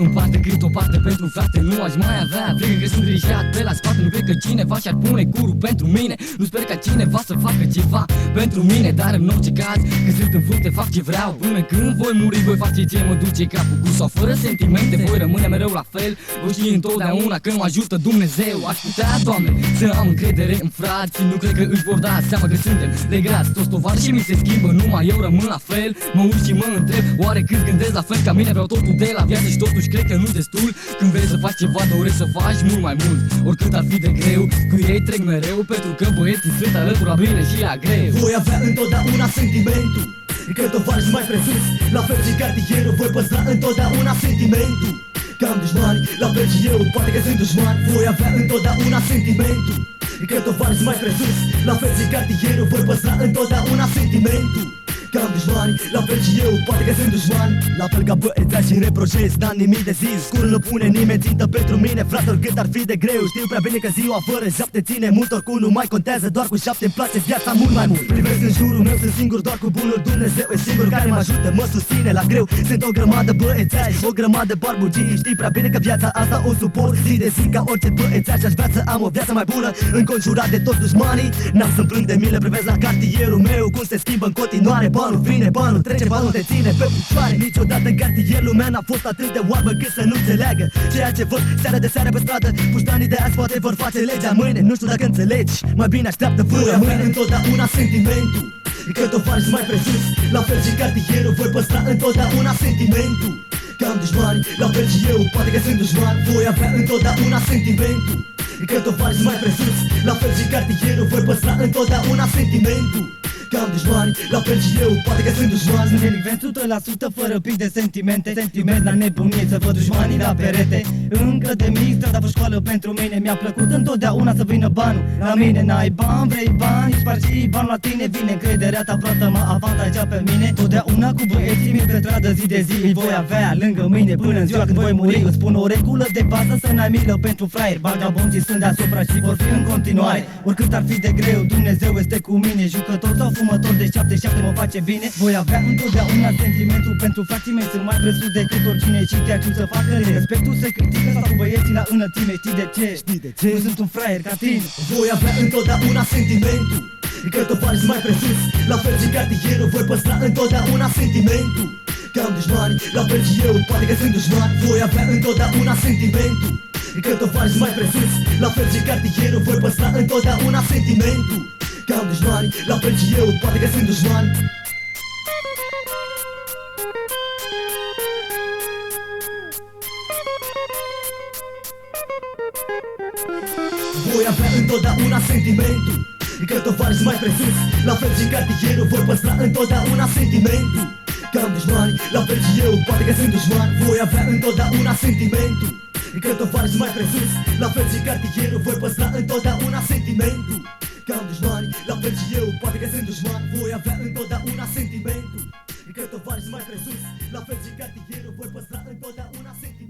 în parte cât o parte pentru frate. Nu aș mai avea vreme că sunt rișat pe la spate. Nu cred că cineva și-ar pune curul pentru mine. Nu sper ca cineva să facă ceva pentru mine. Dar în orice caz, că sunt în frunte, fac ce vreau. Până când voi muri, voi face ce mă duce capul cu sau fără sentimente. Voi rămâne mereu la fel. Voi ști întotdeauna că mă ajută Dumnezeu. Aș putea, Doamne, să am încredere în frați. Nu cred că își vor da seama că suntem legați. Toți tovarășii mi se schimbă, numai eu rămân la fel. Mă uit și mă întreb, oare câți gândesc la fel ca mine? Vreau totul de la viață și totuși cred că nu destul. Când vrei să faci ceva, doresc să faci mult mai mult. Oricât ar fi de greu, cu ei trec mereu. Pentru că băieții sunt alături la bine și la greu. Voi avea întotdeauna sentimentul că tovarăși mai presus. La fel și cartierul, voi păstra întotdeauna sentimentul că am dușmani, la fel și eu, poate că sunt dușmani. Voi avea întotdeauna sentimentul că tovarăși mai presus. La fel și cartierul, voi păstra întotdeauna sentimentul că am dușmani, la fel și eu, poate că sunt dușmani. La fel ca băieța și reproșez, n-am nimic de zis. Curul nu pune nimeni țintă pentru mine, frate, oricât ar fi de greu. Știu prea bine că ziua fără 7 ține mult. Oricum nu mai contează, doar cu 7 îmi place viața mult mai mult. Privesc în jurul meu, sunt singur, doar cu bunul Dumnezeu e singur care mă ajută, mă susține la greu. Sunt o grămadă băiețași, o grămadă barbugii. Știi prea bine că viața asta o suport zi de zi ca orice băiețaș. Aș vrea să am o viață mai bună, înconjurat de toți dușmanii. N-am să-mi plâng de milă, privesc la cartierul meu cum se schimbă în continuare. Banul vine, banul trece, banul te ține pe picioare. Niciodată în cartier lumea n-a fost atât de oarbă cât să nu înțeleagă ceea ce văd seară de seară pe stradă. Puștanii de azi poate vor face legea mâine, nu știu dacă înțelegi, mai bine așteaptă vâră. Mâine întotdeauna sentimentul că tovarăși mai presus. La fel și cartierul, voi păstra întotdeauna sentimentul că am dușmani, la fel și eu, poate că sunt dușmani. Voi avea întotdeauna sentimentul că tovarăși mai presus. La fel și cartierul, voi păstra întotdeauna sentimentul că am dușmani, la fel și eu, poate că sunt dușmani. Sunt delicvent 100% fără pic de sentimente. Sentiment la nebunie să văd dușmanii la perete. Încă de mic strada pe școală pentru mine. Mi-a plăcut întotdeauna să vină banul la mine. N-ai bani, vrei bani, își faci și bani la tine. Vine încrederea ta proastă, mă avantaja pe mine. Totdeauna cu băieții mei pe stradă zi de zi. Îi voi avea lângă mine până în ziua când voi muri. Îți spun o regulă de bază, să n-ai milă pentru fraieri. Vagabonții sunt deasupra și vor fi în continuare. Oricât ar fi de greu, Dumnezeu este cu mine. Jucător sau fumător de 7-7 mă face bine. Voi avea întotdeauna sentimentul pentru frații mei. Sunt mai presus decât oricine și te ajut să facă respectul se critică sau cu băieții la înălțime. Știi de ce? Știi de ce? Nu sunt un fraier ca tine. Voi avea întotdeauna sentimentul că tovarăși mai presus. La fel și cartierul, voi păstra întotdeauna sentimentul că am dușmani, la fel și eu, poate că sunt dușmani. Voi avea întotdeauna sentimentul că tovarăși mai presus. La fel și cartierul, voi păstra întotdeauna sentimentul că am dușmani, la fel și eu, poate că sunt dușmani. Voi avea întotdeauna sentimentul că tovarăși mai presus. La fel și cartierul, voi păstra întotdeauna sentimentul că am dușmani, la fel și eu, poate că sunt dușmani. Voi avea întotdeauna sentimentul că tovarăși mai presus. La fel și cartierul, voi păstra întotdeauna sentimentul că am dușmani, la fel și eu, poate că sunt dușmani. Voi avea întotdeauna sentimentul că tovarăși mai presus. La fel și cartierul, voi păstra întotdeauna sentimentul.